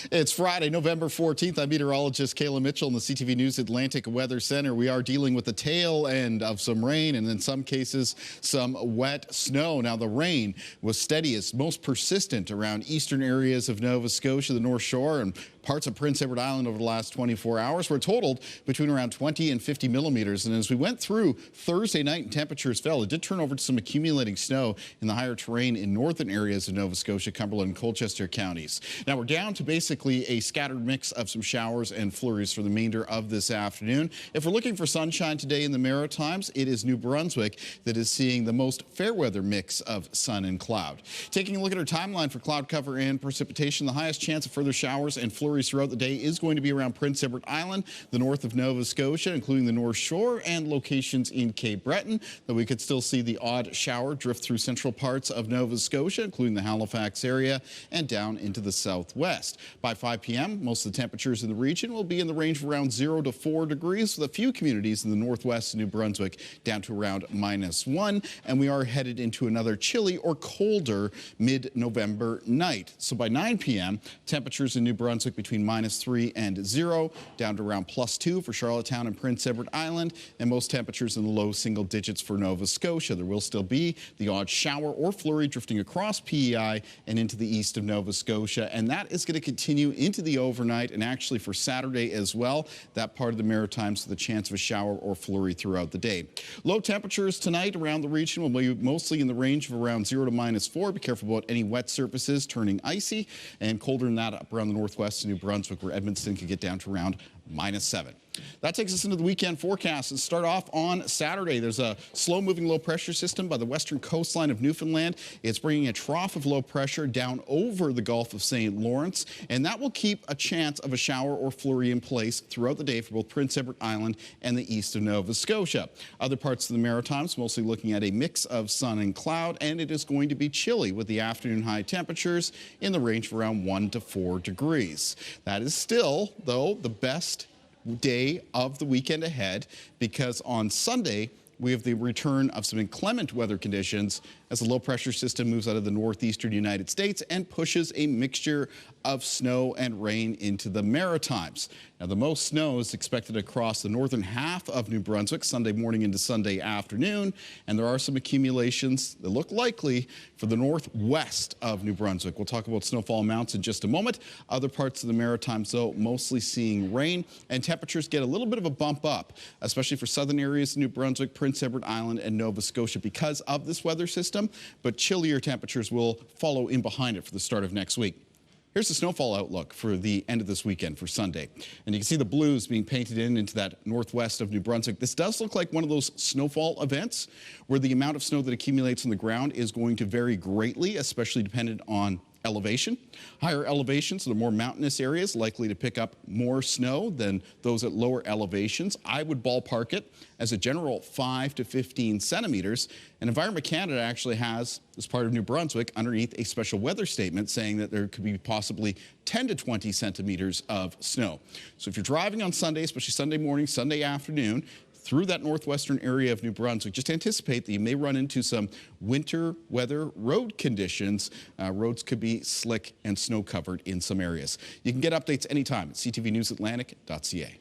It's Friday, November 14th. I'm meteorologist Kalin Mitchell in the CTV News Atlantic Weather Center. We are dealing with the tail end of some rain and in some cases some wet snow. Now the rain was steadiest, most persistent around eastern areas of Nova Scotia, the North Shore, and parts of Prince Edward Island over the last 24 hours. We're totaled between around 20 and 50 millimeters. And as we went through Thursday night and temperatures fell, it did turn over to some accumulating snow in the higher terrain in northern areas of Nova Scotia, Cumberland, and Colchester counties. Now we're down to basically a scattered mix of some showers and flurries for the remainder of this afternoon. If we're looking for sunshine today in the Maritimes, it is New Brunswick that is seeing the most fair weather mix of sun and cloud. Taking a look at our timeline for cloud cover and precipitation, the highest chance of further showers and flurries throughout the day is going to be around Prince Edward Island, the north of Nova Scotia, including the North Shore and locations in Cape Breton. Though we could still see the odd shower drift through central parts of Nova Scotia, including the Halifax area and down into the southwest. By 5 p.m., most of the temperatures in the region will be in the range of around 0 to 4 degrees, with a few communities in the northwest of New Brunswick down to around -1. And we are headed into another chilly or colder mid-November night. So by 9 p.m., temperatures in New Brunswick between -3 and 0, down to around +2 for Charlottetown and Prince Edward Island, and most temperatures in the low single digits for Nova Scotia. There will still be the odd shower or flurry drifting across PEI and into the east of Nova Scotia, and that is going to continue into the overnight and actually for Saturday as well. That part of the Maritimes with a chance of a shower or flurry throughout the day. Low temperatures tonight around the region will be mostly in the range of around 0 to -4. Be careful about any wet surfaces turning icy, and colder than that up around the northwest of New Brunswick, where Edmonton could get down to around -7. That takes us into the weekend forecast. And start off on Saturday. There's a slow-moving low-pressure system by the western coastline of Newfoundland. It's bringing a trough of low pressure down over the Gulf of St. Lawrence, and that will keep a chance of a shower or flurry in place throughout the day for both Prince Edward Island and the east of Nova Scotia. Other parts of the Maritimes mostly looking at a mix of sun and cloud, and it is going to be chilly with the afternoon high temperatures in the range of around 1 to 4 degrees. That is still, though, the best day of the weekend ahead, because on Sunday we have the return of some inclement weather conditions as the low pressure system moves out of the northeastern United States and pushes a mixture of snow and rain into the Maritimes. Now, the most snow is expected across the northern half of New Brunswick Sunday morning into Sunday afternoon, and there are some accumulations that look likely for the northwest of New Brunswick. We'll talk about snowfall amounts in just a moment. Other parts of the Maritimes, though, mostly seeing rain, and temperatures get a little bit of a bump up, especially for southern areas of New Brunswick, Prince Edward Island, and Nova Scotia because of this weather system, but chillier temperatures will follow in behind it for the start of next week. Here's the snowfall outlook for the end of this weekend for Sunday. And you can see the blues being painted into that northwest of New Brunswick. This does look like one of those snowfall events where the amount of snow that accumulates on the ground is going to vary greatly, especially dependent on elevation. Higher elevations, so the more mountainous areas, likely to pick up more snow than those at lower elevations. I would ballpark it as a general 5 to 15 centimeters. And Environment Canada actually has, as part of New Brunswick, underneath a special weather statement saying that there could be possibly 10 to 20 centimeters of snow. So if you're driving on Sunday, especially Sunday morning, Sunday afternoon, through that northwestern area of New Brunswick, just anticipate that you may run into some winter weather road conditions. Roads could be slick and snow covered in some areas. You can get updates anytime at ctvnewsatlantic.ca.